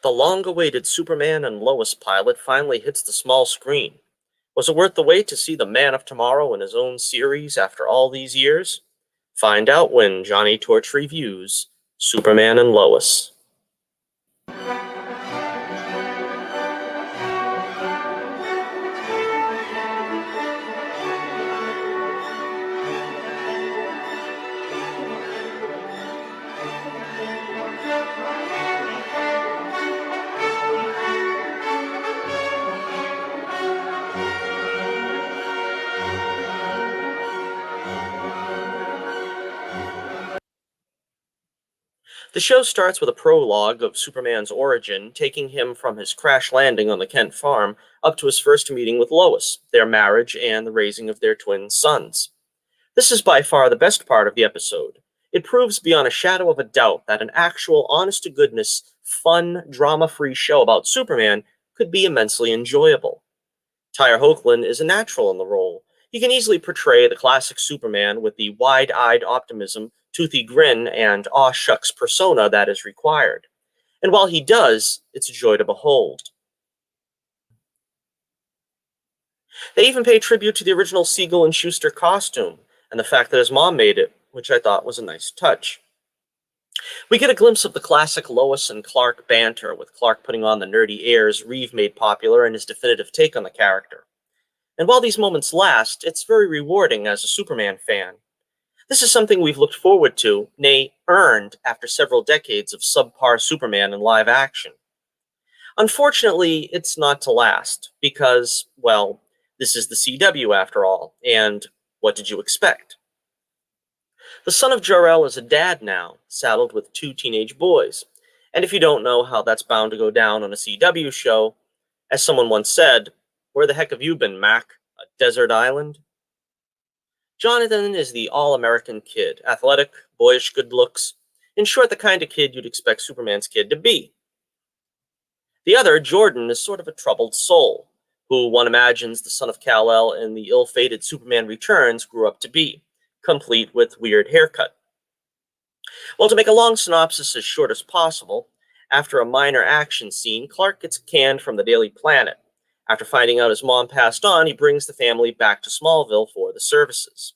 The long-awaited Superman and Lois pilot finally hits the small screen. Was it worth the wait to see the Man of Tomorrow in his own series after all these years? Find out when Johnnie Torch reviews Superman and Lois. The show starts with a prologue of Superman's origin, taking him from his crash landing on the Kent farm up to his first meeting with Lois, their marriage, and the raising of their twin sons. This is by far the best part of the episode. It proves beyond a shadow of a doubt that an actual, honest-to-goodness, fun, drama-free show about Superman could be immensely enjoyable. Tyler Hoechlin is a natural in the role. He can easily portray the classic Superman with the wide-eyed optimism, toothy grin, and aw-shucks persona that is required. And while he does, it's a joy to behold. They even pay tribute to the original Siegel and Schuster costume, and the fact that his mom made it, which I thought was a nice touch. We get a glimpse of the classic Lois and Clark banter, with Clark putting on the nerdy airs Reeve made popular in his definitive take on the character. And while these moments last, it's very rewarding as a Superman fan. This is something we've looked forward to, nay, earned after several decades of subpar Superman in live action. Unfortunately, it's not to last, because, well, this is the CW after all, and what did you expect? The son of Jor-El is a dad now, saddled with two teenage boys. And if you don't know how that's bound to go down on a CW show, as someone once said, where the heck have you been, Mac? A desert island? Jonathan is the all-American kid, athletic, boyish good looks, in short, the kind of kid you'd expect Superman's kid to be. The other, Jordan, is sort of a troubled soul, who one imagines the son of Kal-El in the ill-fated Superman Returns grew up to be, complete with weird haircut. Well, to make a long synopsis as short as possible, after a minor action scene, Clark gets canned from the Daily Planet. After finding out his mom passed on, he brings the family back to Smallville for the services.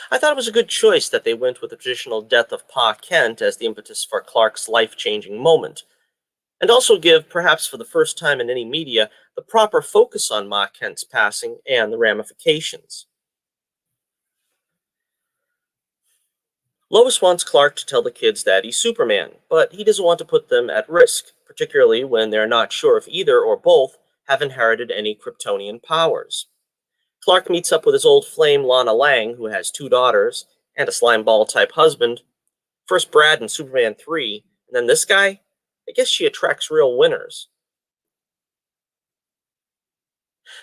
I thought it was a good choice that they went with the traditional death of Pa Kent as the impetus for Clark's life-changing moment, and also give, perhaps for the first time in any media, the proper focus on Ma Kent's passing and the ramifications. Lois wants Clark to tell the kids that he's Superman, but he doesn't want to put them at risk, particularly when they're not sure if either or both have inherited any Kryptonian powers. Clark meets up with his old flame Lana Lang, who has two daughters, and a slimeball-type husband. First Brad in Superman 3, and then this guy? I guess she attracts real winners.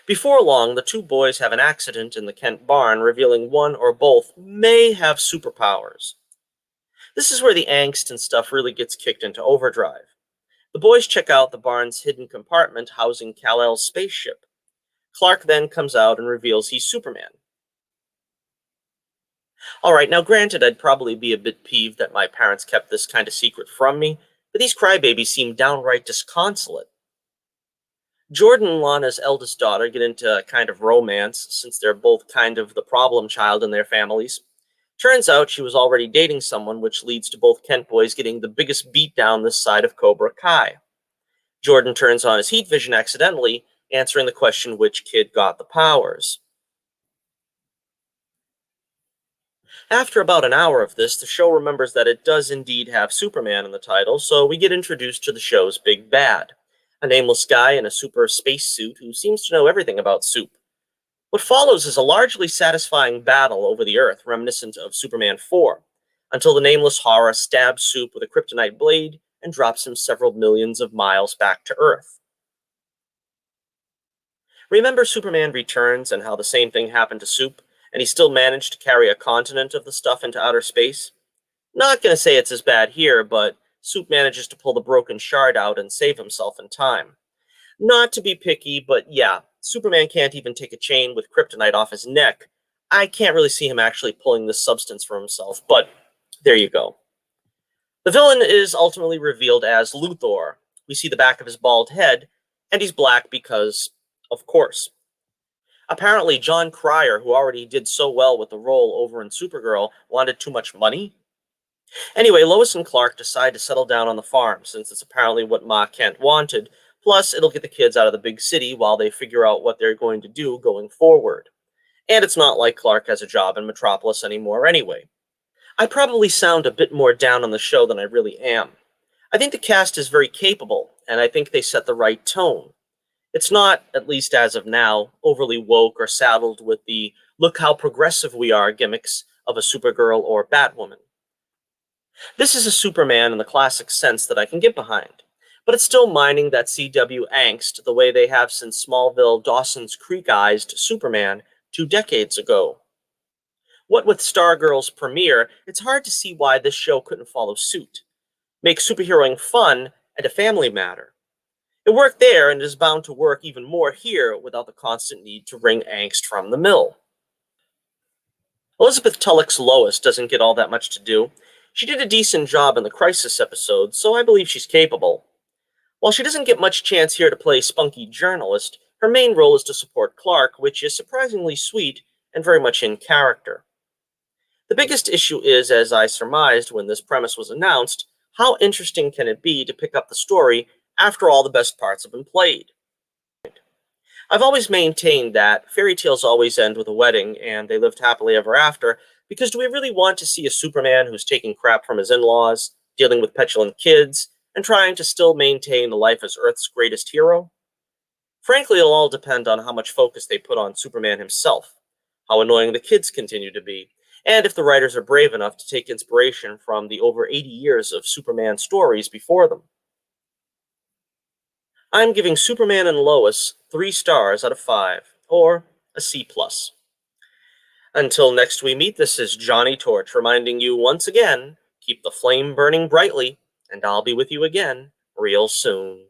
Before long, the two boys have an accident in the Kent barn, revealing one or both may have superpowers. This is where the angst and stuff really gets kicked into overdrive. The boys check out the barn's hidden compartment housing Kal-El's spaceship. Clark then comes out and reveals he's Superman. Alright, now granted I'd probably be a bit peeved that my parents kept this kind of secret from me, but these crybabies seem downright disconsolate. Jordan and Lana's eldest daughter get into a kind of romance, since they're both kind of the problem child in their families. Turns out she was already dating someone, which leads to both Kent boys getting the biggest beatdown this side of Cobra Kai. Jordan turns on his heat vision accidentally, answering the question which kid got the powers. After about an hour of this, the show remembers that it does indeed have Superman in the title, so we get introduced to the show's big bad, a nameless guy in a super spacesuit who seems to know everything about soup. What follows is a largely satisfying battle over the Earth, reminiscent of Superman 4, until the nameless horror stabs Soup with a kryptonite blade and drops him several millions of miles back to Earth. Remember Superman Returns and how the same thing happened to Soup, and he still managed to carry a continent of the stuff into outer space? Not gonna say it's as bad here, but Soup manages to pull the broken shard out and save himself in time. Not to be picky, but yeah, Superman can't even take a chain with kryptonite off his neck. I can't really see him actually pulling this substance for himself, but there you go. The villain is ultimately revealed as Luthor. We see the back of his bald head, and he's black because, of course. Apparently, John Cryer, who already did so well with the role over in Supergirl, wanted too much money. Anyway, Lois and Clark decide to settle down on the farm, since it's apparently what Ma Kent wanted. Plus, it'll get the kids out of the big city while they figure out what they're going to do going forward. And it's not like Clark has a job in Metropolis anymore anyway. I probably sound a bit more down on the show than I really am. I think the cast is very capable, and I think they set the right tone. It's not, at least as of now, overly woke or saddled with the look how progressive we are gimmicks of a Supergirl or Batwoman. This is a Superman in the classic sense that I can get behind, but it's still mining that CW angst the way they have since Smallville Dawson's Creek-eyed Superman 2 decades ago. What with Stargirl's premiere, it's hard to see why this show couldn't follow suit. Make superheroing fun and a family matter. It worked there and is bound to work even more here without the constant need to wring angst from the mill. Elizabeth Tulloch's Lois doesn't get all that much to do. She did a decent job in the Crisis episode, so I believe she's capable. While she doesn't get much chance here to play spunky journalist, her main role is to support Clark, which is surprisingly sweet and very much in character. The biggest issue is, as I surmised when this premise was announced, how interesting can it be to pick up the story after all the best parts have been played? I've always maintained that fairy tales always end with a wedding and they lived happily ever after, because do we really want to see a Superman who's taking crap from his in-laws, dealing with petulant kids, and trying to still maintain the life as Earth's greatest hero? Frankly, it'll all depend on how much focus they put on Superman himself, how annoying the kids continue to be, and if the writers are brave enough to take inspiration from the over 80 years of Superman stories before them. I'm giving Superman and Lois 3 stars out of 5, or a C+. Until next we meet, this is Johnnie Torch reminding you once again, keep the flame burning brightly, and I'll be with you again real soon.